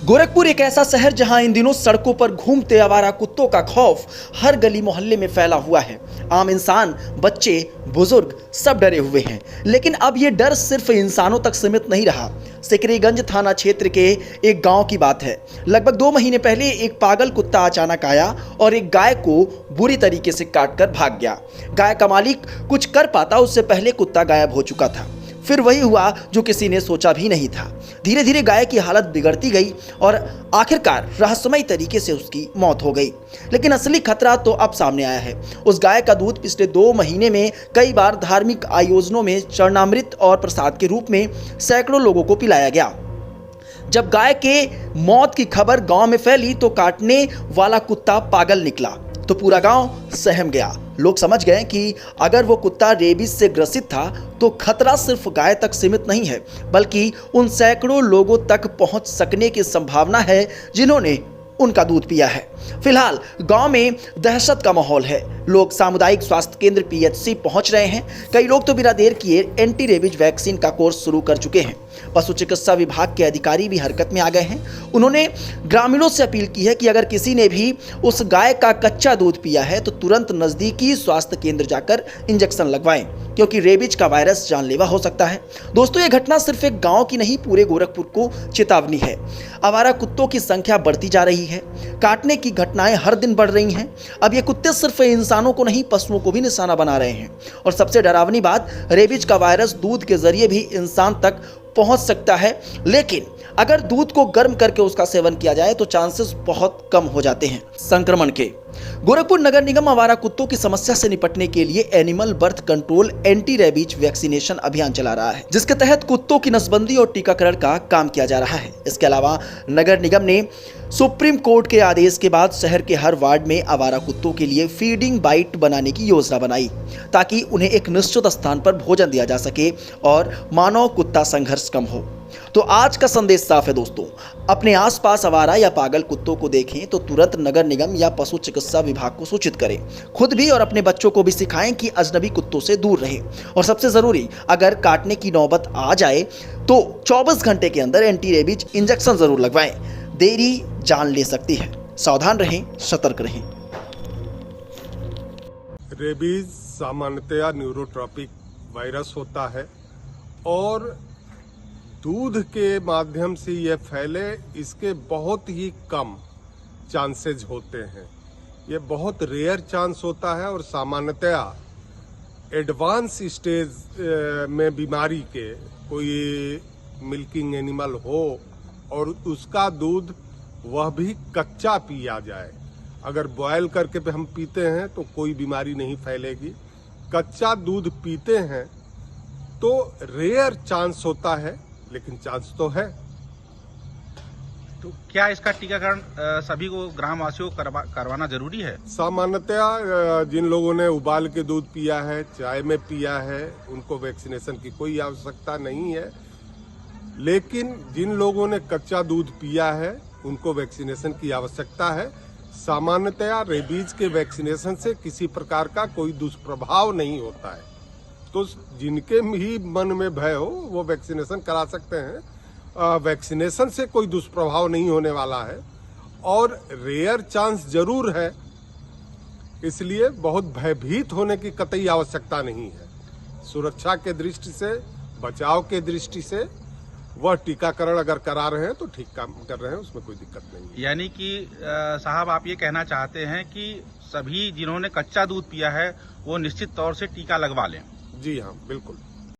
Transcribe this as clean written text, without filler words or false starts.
गोरखपुर एक ऐसा शहर जहां इन दिनों सड़कों पर घूमते आवारा कुत्तों का खौफ हर गली मोहल्ले में फैला हुआ है। आम इंसान, बच्चे, बुजुर्ग सब डरे हुए हैं। लेकिन अब ये डर सिर्फ इंसानों तक सीमित नहीं रहा। सिकरीगंज थाना क्षेत्र के एक गांव की बात है। लगभग 2 महीने पहले एक पागल कुत्ता अचानक आया और एक गाय को बुरी तरीके से काटकर भाग गया। गाय का मालिक कुछ कर पाता उससे पहले कुत्ता गायब हो चुका था। फिर वही हुआ जो किसी ने सोचा भी नहीं था। धीरे धीरे गाय की हालत बिगड़ती गई और आखिरकार रहस्यमय तरीके से उसकी मौत हो गई। लेकिन असली खतरा तो अब सामने आया है। उस गाय का दूध पिछले 2 महीने में कई बार धार्मिक आयोजनों में चरणामृत और प्रसाद के रूप में सैकड़ों लोगों को पिलाया गया। जब गाय के मौत की खबर गांव में फैली तो काटने वाला कुत्ता पागल निकला तो पूरा गांव सहम गया। लोग समझ गए कि अगर वो कुत्ता रेबीज से ग्रसित था तो खतरा सिर्फ गाय तक सीमित नहीं है, बल्कि उन सैकड़ों लोगों तक पहुंच सकने की संभावना है जिन्होंने उनका दूध पिया है। फिलहाल गांव में दहशत का माहौल है। लोग सामुदायिक स्वास्थ्य केंद्र पीएचसी पहुंच रहे हैं। कई लोग तो बिना देर किए एंटी रेबीज वैक्सीन का कोर्स शुरू कर चुके हैं। पशु चिकित्सा विभाग के अधिकारी भी हरकत में आ गए हैं। उन्होंने ग्रामीणों से अपील की है कि अगर किसी ने भी उस गाय का कच्चा दूध पिया है तो तुरंत नजदीकी स्वास्थ्य केंद्र जाकर इंजेक्शन लगवाएं, क्योंकि रेबीज का वायरस जानलेवा हो सकता है। दोस्तों, ये घटना सिर्फ एक गांव की नहीं, पूरे गोरखपुर को चेतावनी है। आवारा कुत्तों की संख्या बढ़ती जा रही है। काटने की घटनाएं हर दिन बढ़ रही हैं। अब ये कुत्ते सिर्फ इंसानों को नहीं, पशुओं को भी निशाना बना रहे हैं। और सबसे डरावनी बात, रेबीज का वायरस दूध के जरिए भी इंसान तक पहुंच सकता है। लेकिन अगर दूध को गर्म करके उसका सेवन किया जाए तो चांसेस बहुत कम हो जाते हैं संक्रमण के। गोरखपुर नगर निगम आवारा कुत्तों की समस्या से निपटने के लिए animal birth control anti rabies vaccination अभियान चला रहा है, जिसके तहत कुत्तों की नसबंदी और टीकाकरण का काम किया जा रहा है। इसके अलावा नगर निगम ने सुप्रीम कोर्ट के आदेश के बाद शहर के हर वार्ड में आवारा कुत्तों के लिए फीडिंग बाइट बनाने की योजना बनाई, ताकि उन्हें एक निश्चित स्थान पर भोजन दिया जा सके और मानव कुत्ता संघर्ष कम हो। तो आज का संदेश साफ है दोस्तों, अपने आसपास आवारा या पागल कुत्तों को देखें तो तुरंत नगर निगम या पशु चिकित्सा विभाग को सूचित करें। खुद भी और अपने बच्चों को भी सिखाएं कि अजनबी कुत्तों से दूर रहें। और सबसे जरूरी, अगर काटने की नौबत आ जाए तो 24 घंटे के अंदर एंटी रेबीज इंजेक्शन जरूर लगवाएं। देरी जान ले सकती है। सावधान रहें, सतर्क रहें। रेबीज सामान्यतया न्यूरोट्रॉपिक वायरस होता है और दूध के माध्यम से यह फैले, इसके बहुत ही कम चांसेज होते हैं। यह बहुत रेयर चांस होता है और सामान्यतया एडवांस स्टेज में बीमारी के कोई मिल्किंग एनिमल हो और उसका दूध वह भी कच्चा पिया जाए। अगर बॉयल करके हम पीते हैं तो कोई बीमारी नहीं फैलेगी। कच्चा दूध पीते हैं तो रेयर चांस होता है, लेकिन चांस तो है। तो क्या इसका टीकाकरण सभी को ग्रामवासियों को करवाना जरूरी है? सामान्यतया जिन लोगों ने उबाल के दूध पिया है, चाय में पिया है, उनको वैक्सीनेशन की कोई आवश्यकता नहीं है। लेकिन जिन लोगों ने कच्चा दूध पिया है उनको वैक्सीनेशन की आवश्यकता है। सामान्यतया रेबीज के वैक्सीनेशन से किसी प्रकार का कोई दुष्प्रभाव नहीं होता है, तो जिनके भी मन में भय हो वो वैक्सीनेशन करा सकते हैं। वैक्सीनेशन से कोई दुष्प्रभाव नहीं होने वाला है और रेयर चांस जरूर है, इसलिए बहुत भयभीत होने की कतई आवश्यकता नहीं है। सुरक्षा के दृष्टि से, बचाव के दृष्टि से वह टीकाकरण अगर करा रहे हैं तो ठीक काम कर रहे हैं, उसमें कोई दिक्कत नहीं है। यानी कि साहब, आप ये कहना चाहते हैं कि सभी जिन्होंने कच्चा दूध पिया है वो निश्चित तौर से टीका लगवा लें? जी हाँ, बिल्कुल।